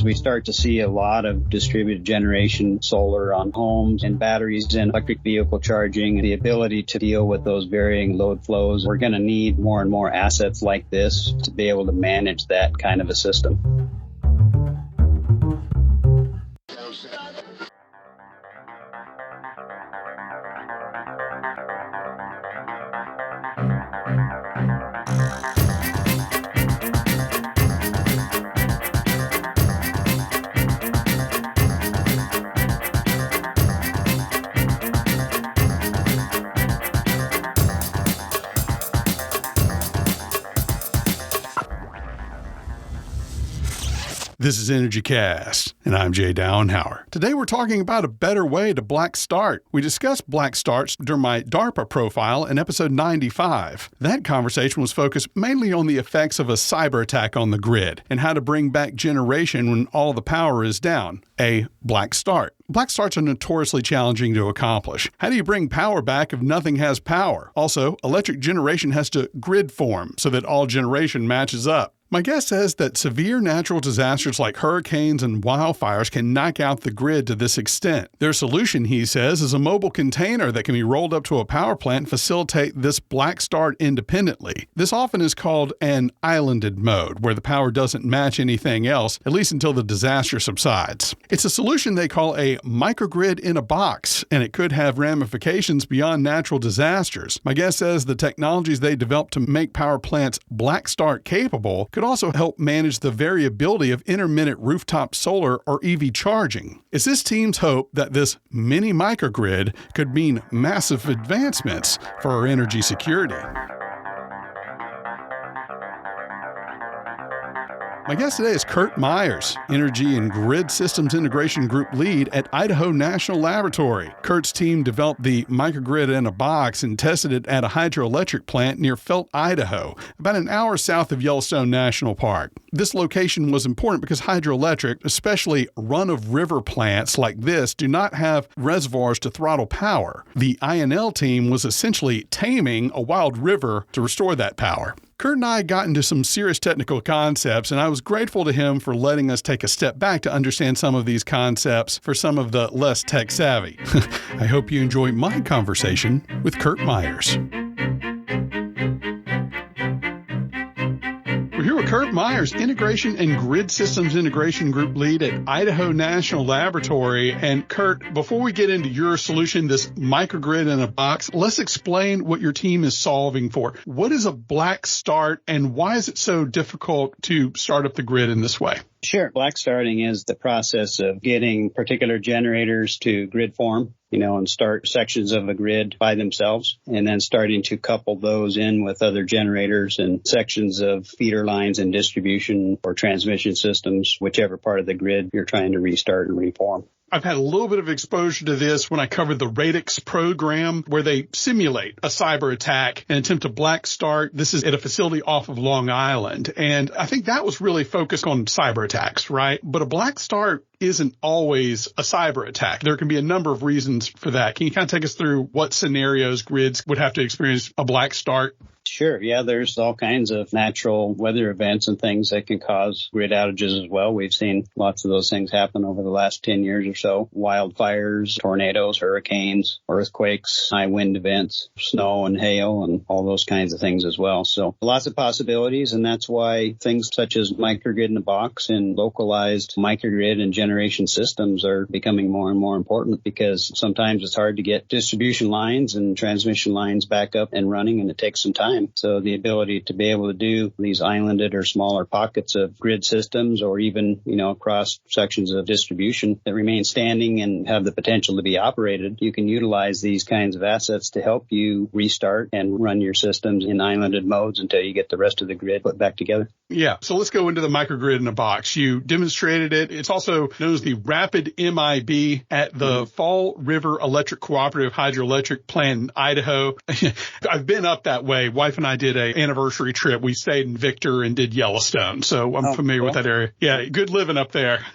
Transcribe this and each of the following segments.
as we start to see a lot of distributed generation solar on homes and batteries and electric vehicle charging, and the ability to deal with those varying load flows, we're going to need more and more assets like this to be able to manage that kind of a system. This is EnergyCast, and I'm Jay Downhauer. Today we're talking about a better way to black start. We discussed black starts during my DARPA profile in episode 95. That conversation was focused mainly on the effects of a cyber attack on the grid and how to bring back generation when all the power is down, a black start. Black starts are notoriously challenging to accomplish. How do you bring power back if nothing has power? Also, electric generation has to grid form so that all generation matches up. My guest says that severe natural disasters like hurricanes and wildfires can knock out the grid to this extent. Their solution, he says, is a mobile container that can be rolled up to a power plant and facilitate this black start independently. This often is called an islanded mode, where the power doesn't match anything else, at least until the disaster subsides. It's a solution they call a microgrid in a box, and it could have ramifications beyond natural disasters. My guest says the technologies they developed to make power plants black start capable could also help manage the variability of intermittent rooftop solar or EV charging. It's this team's hope that this mini microgrid could mean massive advancements for our energy security. My guest today is Kurt Myers, Energy and Grid Systems Integration Group Lead at Idaho National Laboratory. Kurt's team developed the microgrid in a box and tested it at a hydroelectric plant near Felt, Idaho, about an hour south of Yellowstone National Park. This location was important because hydroelectric, especially run-of-river plants like this, do not have reservoirs to throttle power. The I&L team was essentially taming a wild river to restore that power. Kurt and I got into some serious technical concepts, and I was grateful to him for letting us take a step back to understand some of these concepts for some of the less tech savvy. I hope you enjoy my conversation with Kurt Myers. We're here with Kurt Myers, Integration and Grid Systems Integration Group Lead at Idaho National Laboratory. And Kurt, before we get into your solution, this microgrid in a box, let's explain what your team is solving for. What is a black start, and why is it so difficult to start up the grid in this way? Sure. Black starting is the process of getting particular generators to grid form, and start sections of a grid by themselves, and then starting to couple those in with other generators and sections of feeder lines and distribution or transmission systems, whichever part of the grid you're trying to restart and reform. I've had a little bit of exposure to this when I covered the Radix program, where they simulate a cyber attack and attempt to black start. This is at a facility off of Long Island. And I think that was really focused on cyber attacks, right? But a black start isn't always a cyber attack. There can be a number of reasons for that. Can you kind of take us through what scenarios grids would have to experience a black start? Sure. Yeah, there's all kinds of natural weather events and things that can cause grid outages as well. We've seen lots of those things happen over the last 10 years or so. Wildfires, tornadoes, hurricanes, earthquakes, high wind events, snow and hail, and all those kinds of things as well. So lots of possibilities, and that's why things such as microgrid in a box and localized microgrid and generation systems are becoming more and more important, because sometimes it's hard to get distribution lines and transmission lines back up and running, and it takes some time. So the ability to be able to do these islanded or smaller pockets of grid systems, or even, across sections of distribution that remain standing and have the potential to be operated, you can utilize these kinds of assets to help you restart and run your systems in islanded modes until you get the rest of the grid put back together. Yeah. So let's go into the microgrid in a box. You demonstrated it. It's also known as the Rapid MIB at the Fall River Electric Cooperative Hydroelectric Plant in Idaho. I've been up that way. Wife and I did an anniversary trip. We stayed in Victor and did Yellowstone. So I'm familiar with that area. Yeah. Good living up there.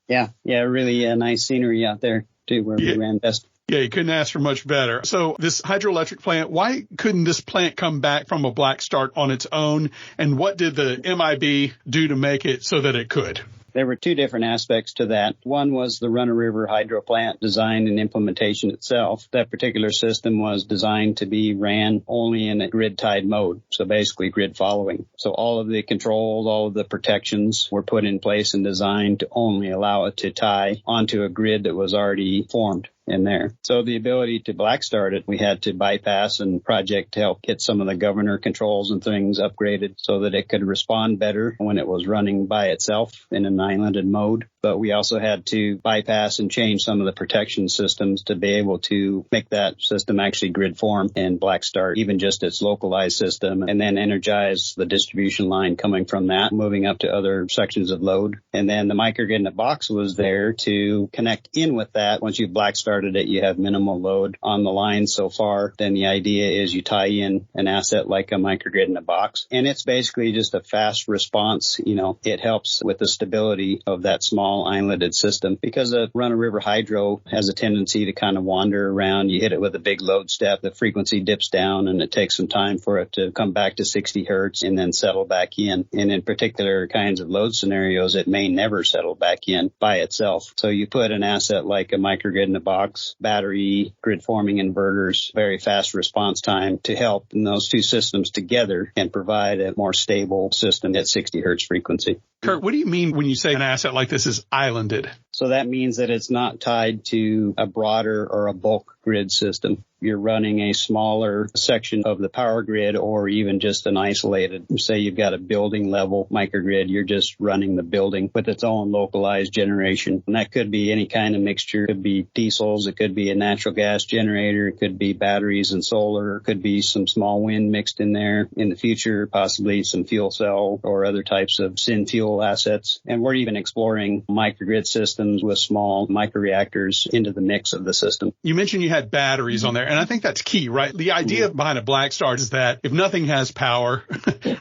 Yeah. Really nice scenery out there too, where we ran best. Yeah, you couldn't ask for much better. So this hydroelectric plant, why couldn't this plant come back from a black start on its own? And what did the MIB do to make it so that it could? There were two different aspects to that. One was the run-of-river hydro plant design and implementation itself. That particular system was designed to be ran only in a grid-tied mode, so basically grid following. So all of the controls, all of the protections were put in place and designed to only allow it to tie onto a grid that was already formed in there. So the ability to black start it, we had to bypass and project to help get some of the governor controls and things upgraded so that it could respond better when it was running by itself in an islanded mode. But we also had to bypass and change some of the protection systems to be able to make that system actually grid form and black start, even just its localized system, and then energize the distribution line coming from that, moving up to other sections of load. And then the microgrid in the box was there to connect in with that. Once you've black started it, you have minimal load on the line so far. Then the idea is you tie in an asset like a microgrid in a box, and it's basically just a fast response. It helps with the stability of that small islanded system because a run-of-river hydro has a tendency to kind of wander around. You hit it with a big load step, the frequency dips down, and it takes some time for it to come back to 60 hertz and then settle back in. And in particular kinds of load scenarios, it may never settle back in by itself. So you put an asset like a microgrid in a box, battery, grid forming inverters, very fast response time to help in those two systems together and provide a more stable system at 60 hertz frequency. Kurt, what do you mean when you say an asset like this is islanded? So that means that it's not tied to a broader or a bulk grid system. You're running a smaller section of the power grid or even just an isolated, say you've got a building level microgrid, you're just running the building with its own localized generation. And that could be any kind of mixture. It could be diesels, it could be a natural gas generator, it could be batteries and solar, it could be some small wind mixed in there. In the future, possibly some fuel cell or other types of syn fuel assets. And we're even exploring microgrid systems with small microreactors into the mix of the system. You mentioned you had batteries on there, and I think that's key, right? The idea behind a black start is that if nothing has power,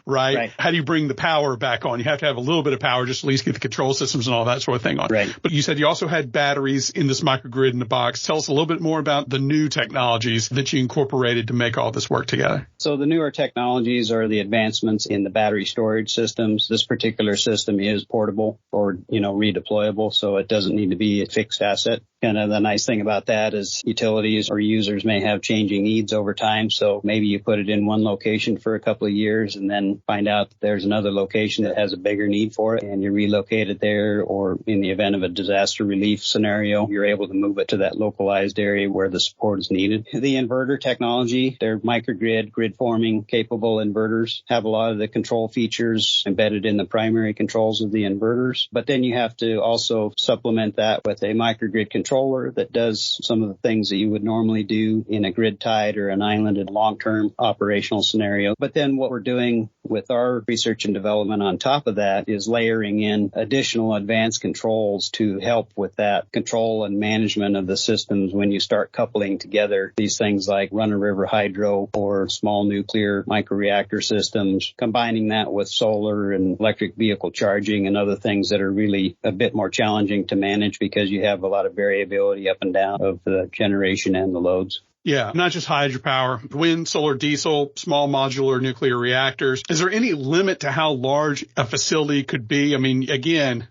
right, how do you bring the power back on? You have to have a little bit of power just to at least get the control systems and all that sort of thing on. Right. But you said you also had batteries in this microgrid in the box. Tell us a little bit more about the new technologies that you incorporated to make all this work together. So the newer technologies are the advancements in the battery storage systems. This particular system is portable or, redeployable, so it doesn't need to be a fixed asset. Kind of the nice thing about that is utilities or users may have changing needs over time. So maybe you put it in one location for a couple of years and then find out that there's another location that has a bigger need for it and you relocate it there, or in the event of a disaster relief scenario, you're able to move it to that localized area where the support is needed. The inverter technology, they're microgrid, grid forming capable inverters, have a lot of the control features embedded in the primary controls of the inverters. But then you have to also supplement that with a microgrid controller that does some of the things that you would normally do in a grid tied or an islanded long-term operational scenario. But then what we're doing with our research and development on top of that is layering in additional advanced controls to help with that control and management of the systems when you start coupling together these things like run-of-river hydro or small nuclear microreactor systems, combining that with solar and electric vehicle charging and other things that are really a bit more challenging to manage because you have a lot of variability up and down of the generation and the loads. Yeah, not just hydropower, wind, solar, diesel, small modular nuclear reactors. Is there any limit to how large a facility could be? I mean, again,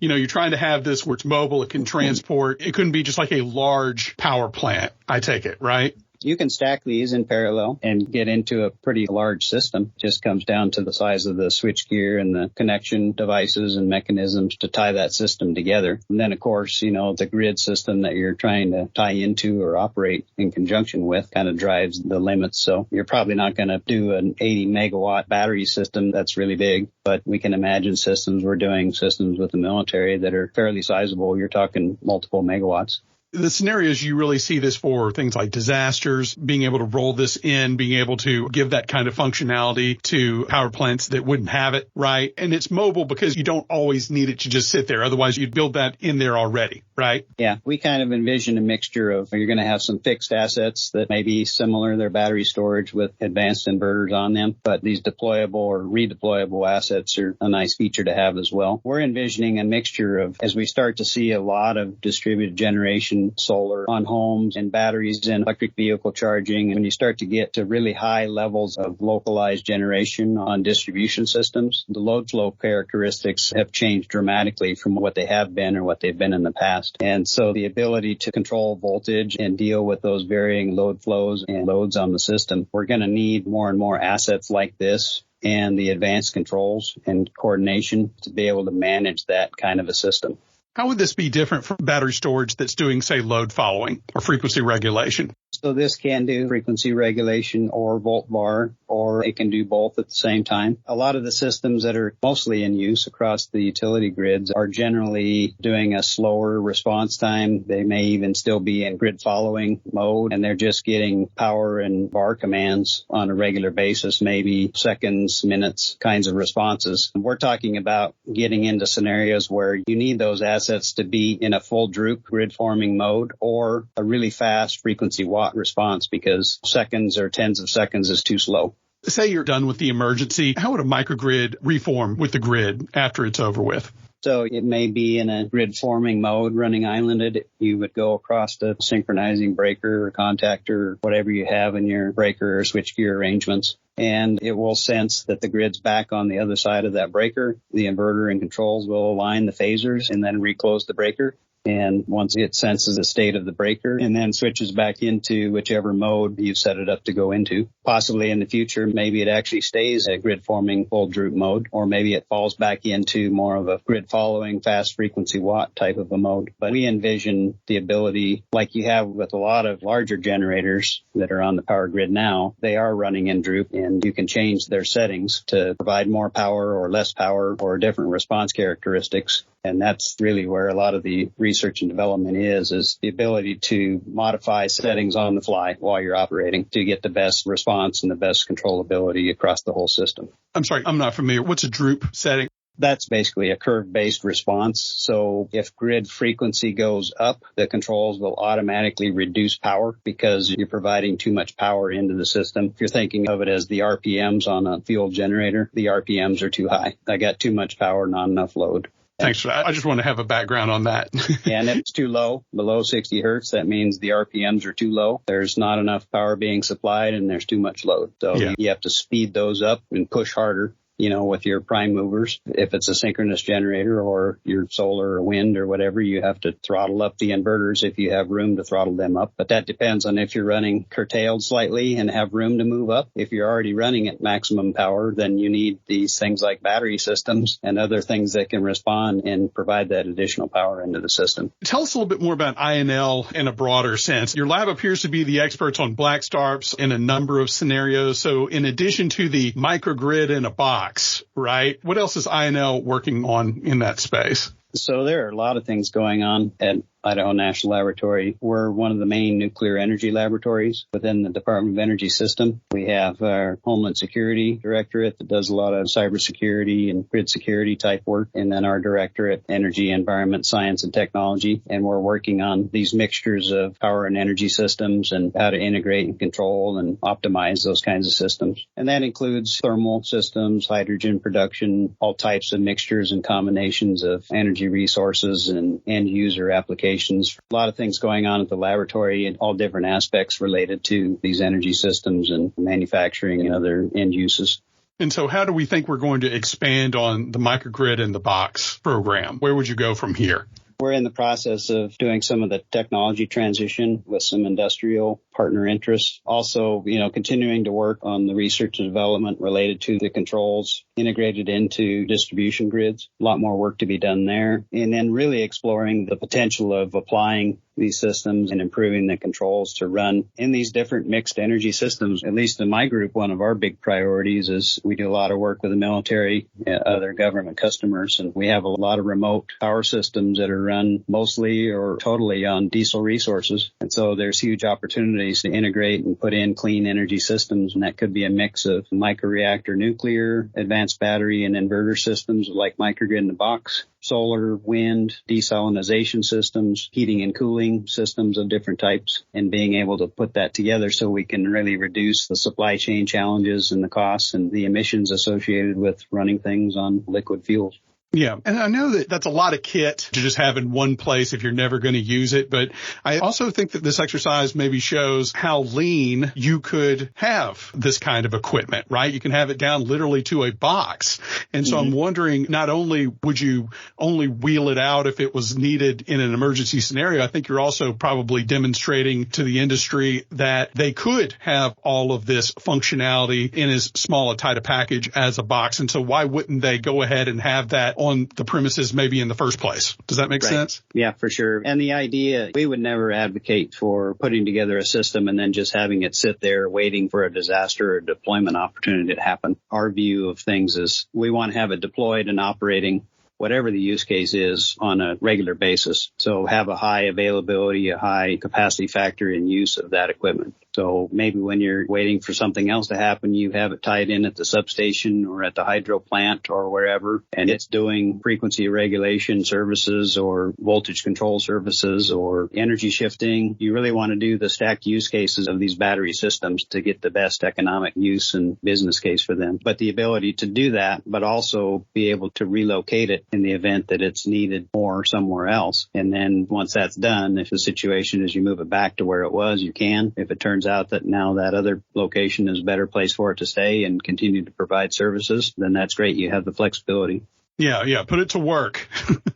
you're trying to have this where it's mobile, it can transport. It couldn't be just like a large power plant, I take it, right? You can stack these in parallel and get into a pretty large system. It just comes down to the size of the switchgear and the connection devices and mechanisms to tie that system together. And then, of course, the grid system that you're trying to tie into or operate in conjunction with kind of drives the limits. So you're probably not going to do an 80 megawatt battery system that's really big, but we can imagine systems. We're doing systems with the military that are fairly sizable. You're talking multiple megawatts. The scenarios you really see this for things like disasters, being able to roll this in, being able to give that kind of functionality to power plants that wouldn't have it, right? And it's mobile because you don't always need it to just sit there. Otherwise, you'd build that in there already, right? Yeah, we kind of envision a mixture of you're going to have some fixed assets that may be similar. They're battery storage with advanced inverters on them, but these deployable or redeployable assets are a nice feature to have as well. We're envisioning a mixture of, as we start to see a lot of distributed generation seen solar on homes and batteries and electric vehicle charging. And when you start to get to really high levels of localized generation on distribution systems, the load flow characteristics have changed dramatically from what they have been or what they've been in the past. And so the ability to control voltage and deal with those varying load flows and loads on the system, we're going to need more and more assets like this and the advanced controls and coordination to be able to manage that kind of a system. How would this be different from battery storage that's doing, say, load following or frequency regulation? So this can do frequency regulation or volt var, or it can do both at the same time. A lot of the systems that are mostly in use across the utility grids are generally doing a slower response time. They may even still be in grid following mode, and they're just getting power and var commands on a regular basis, maybe seconds, minutes kinds of responses. And we're talking about getting into scenarios where you need those assets to be in a full droop grid forming mode or a really fast frequency watt response, because seconds or tens of seconds is too slow. Say you're done with the emergency. How would a microgrid reform with the grid after it's over with? So it may be in a grid forming mode, running islanded. You would go across the synchronizing breaker or contactor or whatever you have in your breaker or switchgear arrangements. And it will sense that the grid's back on the other side of that breaker. The inverter and controls will align the phasers and then reclose the breaker. And once it senses the state of the breaker and then switches back into whichever mode you've set it up to go into. Possibly in the future, maybe it actually stays at grid forming full droop mode, or maybe it falls back into more of a grid following fast frequency watt type of a mode. But we envision the ability, like you have with a lot of larger generators that are on the power grid now, they are running in droop, and you can change their settings to provide more power or less power or different response characteristics. And that's really where a lot of the research and development is the ability to modify settings on the fly while you're operating to get the best response and the best controllability across the whole system. I'm sorry, I'm not familiar. What's a droop setting? That's basically a curve-based response. So if grid frequency goes up, the controls will automatically reduce power because you're providing too much power into the system. If you're thinking of it as the RPMs on a fuel generator, the RPMs are too high. I got too much power, not enough load. Thanks for that. I just want to have a background on that. And if it's too low, below 60 hertz, that means the RPMs are too low. There's not enough power being supplied and there's too much load. So you have to speed those up and push harder, with your prime movers. If it's a synchronous generator or your solar or wind or whatever, you have to throttle up the inverters if you have room to throttle them up. But that depends on if you're running curtailed slightly and have room to move up. If you're already running at maximum power, then you need these things like battery systems and other things that can respond and provide that additional power into the system. Tell us a little bit more about INL in a broader sense. Your lab appears to be the experts on black starts in a number of scenarios. So in addition to the microgrid in a box, right? What else is INL working on in that space? So there are a lot of things going on at Idaho National Laboratory. We're one of the main nuclear energy laboratories within the Department of Energy system. We have our Homeland Security Directorate that does a lot of cybersecurity and grid security type work, and then our Directorate, Energy, Environment, Science, and Technology. And we're working on these mixtures of power and energy systems and how to integrate and control and optimize those kinds of systems. And that includes thermal systems, hydrogen production, all types of mixtures and combinations of energy resources and end user applications. A lot of things going on at the laboratory in all different aspects related to these energy systems and manufacturing and other end uses. And so how do we think we're going to expand on the microgrid in the box program? Where would you go from here? We're in the process of doing some of the technology transition with some industrial partner interests. Also, continuing to work on the research and development related to the controls integrated into distribution grids. A lot more work to be done there. And then really exploring the potential of applying these systems and improving the controls to run in these different mixed energy systems. At least in my group, one of our big priorities is we do a lot of work with the military and other government customers, and we have a lot of remote power systems that are run mostly or totally on diesel resources. And so there's huge opportunities to integrate and put in clean energy systems, and that could be a mix of microreactor nuclear, advanced battery and inverter systems like microgrid in the box, solar, wind, desalinization systems, heating and cooling systems of different types, and being able to put that together so we can really reduce the supply chain challenges and the costs and the emissions associated with running things on liquid fuels. Yeah. And I know that that's a lot of kit to just have in one place if you're never going to use it. But I also think that this exercise maybe shows how lean you could have this kind of equipment, right? You can have it down literally to a box. And so I'm wondering, not only would you only wheel it out if it was needed in an emergency scenario, I think you're also probably demonstrating to the industry that they could have all of this functionality in as small a tight a package as a box. And so why wouldn't they go ahead and have that on the premises maybe in the first place? Does that make sense? Yeah, for sure. And the idea, we would never advocate for putting together a system and then just having it sit there waiting for a disaster or deployment opportunity to happen. Our view of things is we want to have it deployed and operating whatever the use case is on a regular basis. So have a high availability, a high capacity factor in use of that equipment. So maybe when you're waiting for something else to happen, you have it tied in at the substation or at the hydro plant or wherever, and it's doing frequency regulation services or voltage control services or energy shifting. You really want to do the stacked use cases of these battery systems to get the best economic use and business case for them. But the ability to do that, but also be able to relocate it in the event that it's needed more somewhere else. And then once that's done, if the situation is you move it back to where it was, you can. If it turns out that now that other location is a better place for it to stay and continue to provide services, then that's great. You have the flexibility. Yeah. Put it to work.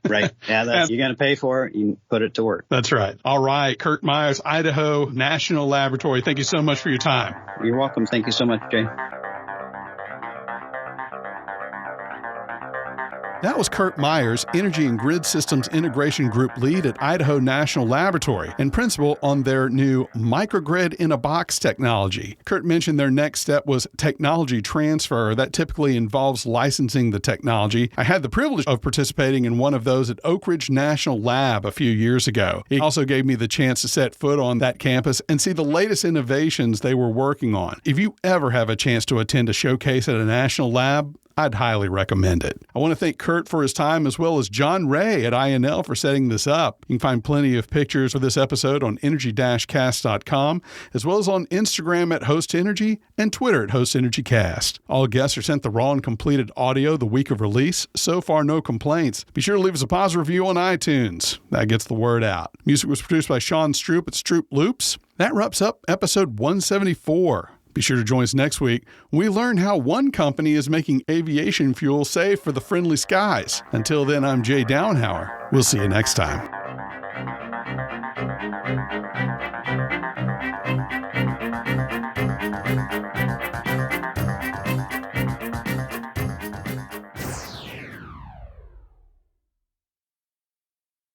Right. Yeah, you're going to pay for it. You put it to work. That's right. All right. Kurt Myers, Idaho National Laboratory. Thank you so much for your time. You're welcome. Thank you so much, Jay. That was Kurt Myers, Energy and Grid Systems Integration Group Lead at Idaho National Laboratory and principal on their new Microgrid in a Box technology. Kurt mentioned their next step was technology transfer. That typically involves licensing the technology. I had the privilege of participating in one of those at Oak Ridge National Lab a few years ago. He also gave me the chance to set foot on that campus and see the latest innovations they were working on. If you ever have a chance to attend a showcase at a national lab, I'd highly recommend it. I want to thank Kurt for his time as well as John Ray at INL for setting this up. You can find plenty of pictures for this episode on energy-cast.com, as well as on Instagram at Host Energy and Twitter at Host Energy Cast. All guests are sent the raw and completed audio the week of release. So far, no complaints. Be sure to leave us a positive review on iTunes. That gets the word out. Music was produced by Sean Stroop at Stroop Loops. That wraps up episode 174. Be sure to join us next week when we learn how one company is making aviation fuel safe for the friendly skies. Until then, I'm Jay Downhauer. We'll see you next time.